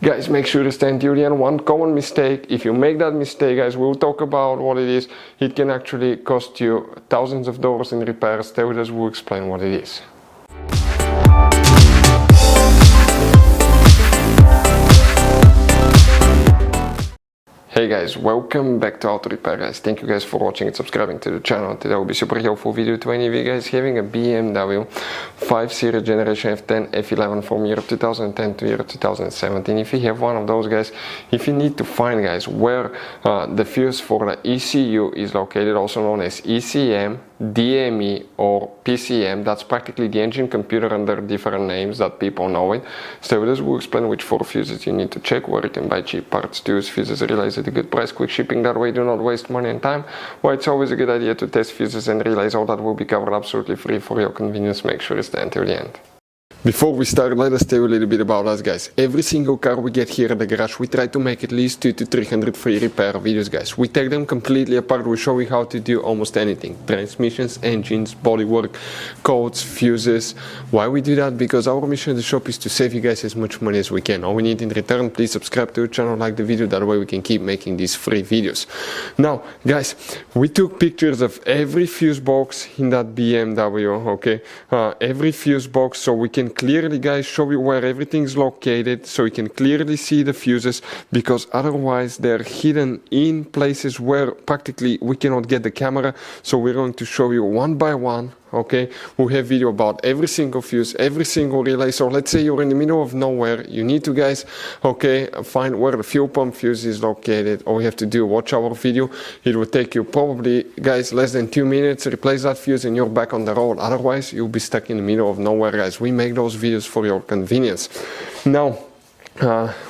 Guys, make sure to stay until the end. One common mistake, if you make that mistake, guys, we'll talk about what it is. It can actually cost you thousands of dollars in repairs. Stay with us, we'll explain what it is. Hey guys, welcome back to Auto Repair, guys. Thank you guys for watching and subscribing to the channel. Today will be super helpful video to any of you guys having a BMW 5 Series Generation F10 F11 from year 2010 to year 2017. If you have one of those, guys, if you need to find, guys, where the fuse for the ECU is located, also known as ECM, DME or PCM, that's practically the engine computer under different names that people know it. Stay with us, we'll explain which 4 fuses you need to check, where you can buy cheap parts, tools, fuses, relays at a good price, quick shipping, that way do not waste money and time. Well, it's always a good idea to test fuses and relays. All that will be covered absolutely free for your convenience. Make sure to stay until the end. Before we start, let us tell you a little bit about us, guys. Every single car we get here at the garage, we try to make at least 200 to 300 free repair videos, guys. We take them completely apart. We show you how to do almost anything. Transmissions, engines, bodywork, codes, fuses. Why we do that? Because our mission at the shop is to save you guys as much money as we can. All we need in return, please subscribe to the channel, like the video, that way we can keep making these free videos. Now, guys, we took pictures of every fuse box in that BMW, okay? Every fuse box, so we can clearly, guys, show you where everything is located, so you can clearly see the fuses, because otherwise they're hidden in places where practically we cannot get the camera. So we're going to show you one by one, okay? We have video about every single fuse, every single relay. So let's say you're in the middle of nowhere, you need to, guys, okay, find where the fuel pump fuse is located. All you have to do, watch our video. It will take you probably, guys, less than 2 minutes, replace that fuse and you're back on the road. Otherwise you'll be stuck in the middle of nowhere, guys. We make those videos for your convenience. Now,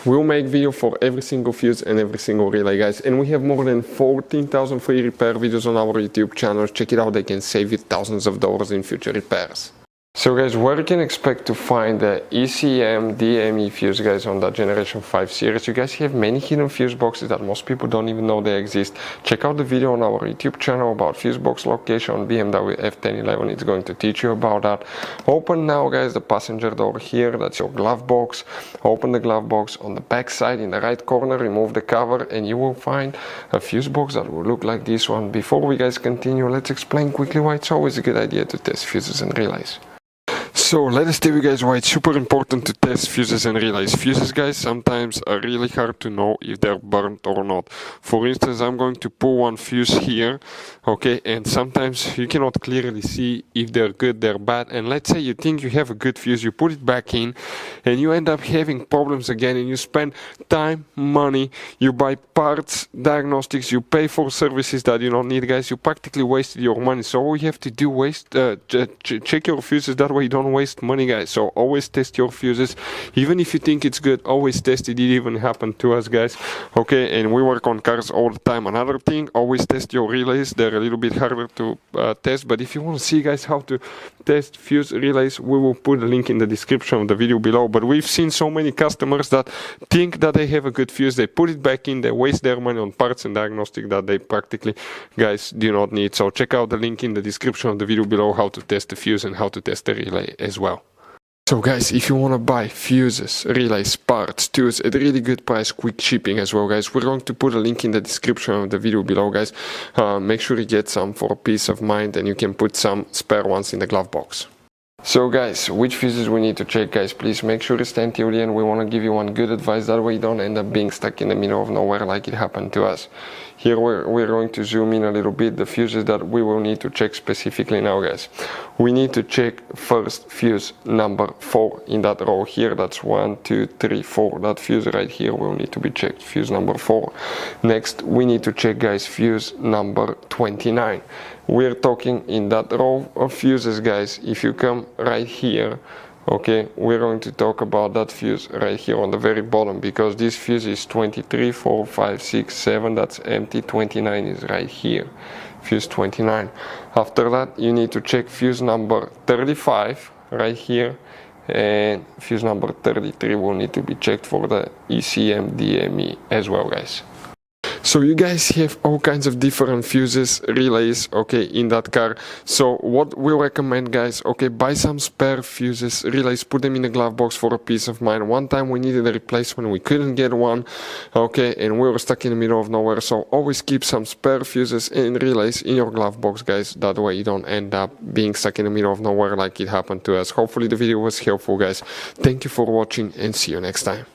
we'll make video for every single fuse and every single relay, guys, and we have more than 14,000 free repair videos on our YouTube channel. Check it out, they can save you thousands of dollars in future repairs. So, guys, where you can expect to find the ECM DME fuse, guys, on that Generation 5 series. You guys have many hidden fuse boxes that most people don't even know they exist. Check out the video on our YouTube channel about fuse box location on BMW F10 11. It's going to teach you about that. Open now, guys, the passenger door here. That's your glove box. Open the glove box. On the back side in the right corner, remove the cover and you will find a fuse box that will look like this one. Before we, guys, continue, let's explain quickly why it's always a good idea to test fuses and relays. So let us tell you guys why it's super important to test fuses and relays. Fuses, guys, sometimes are really hard to know if they're burnt or not. For instance, I'm going to pull one fuse here, okay, and sometimes you cannot clearly see if they're good, they're bad. And let's say you think you have a good fuse, you put it back in and you end up having problems again, and you spend time, money, you buy parts, diagnostics, you pay for services that you don't need, guys. You practically wasted your money. So all you have to do, check your fuses, that way you don't waste money, guys. So always test your fuses, even if you think it's good. Always test it. It even happened to us, guys, okay? And we work on cars all the time. Another thing, always test your relays. They're a little bit harder to test, but if you want to see, guys, how to test fuse relays, we will put a link in the description of the video below. But we've seen so many customers that think that they have a good fuse, they put it back in, they waste their money on parts and diagnostic that they practically, guys, do not need. So check out the link in the description of the video below, how to test the fuse and how to test the relay as well. So, guys, if you want to buy fuses, relays, parts, tools at a really good price, quick shipping as well, guys, we're going to put a link in the description of the video below, guys. Make sure you get some for peace of mind, and you can put some spare ones in the glove box. So, guys, which fuses we need to check, guys? Please make sure to stay until the end. We want to give you one good advice, that way you don't end up being stuck in the middle of nowhere like it happened to us. Here we're going to zoom in a little bit, the fuses that we will need to check specifically now, guys. We need to check first fuse number 4 in that row here. That's 1, 2, 3, 4. That fuse right here will need to be checked, fuse number 4. Next, we need to check, guys, fuse number 29. We're talking in that row of fuses, guys. If you come right here, okay, we're going to talk about that fuse right here on the very bottom, because this fuse is 23, 4, 5, 6, 7, that's empty. 29 is right here, fuse 29. After that, you need to check fuse number 35 right here, and fuse number 33 will need to be checked for the ECM DME as well, guys. So you guys have all kinds of different fuses, relays, okay, in that car. So what we recommend, guys, okay, buy some spare fuses, relays, put them in the glove box for a peace of mind. One time we needed a replacement, we couldn't get one, okay, and we were stuck in the middle of nowhere. So always keep some spare fuses and relays in your glove box, guys. That way you don't end up being stuck in the middle of nowhere like it happened to us. Hopefully the video was helpful, guys. Thank you for watching and see you next time.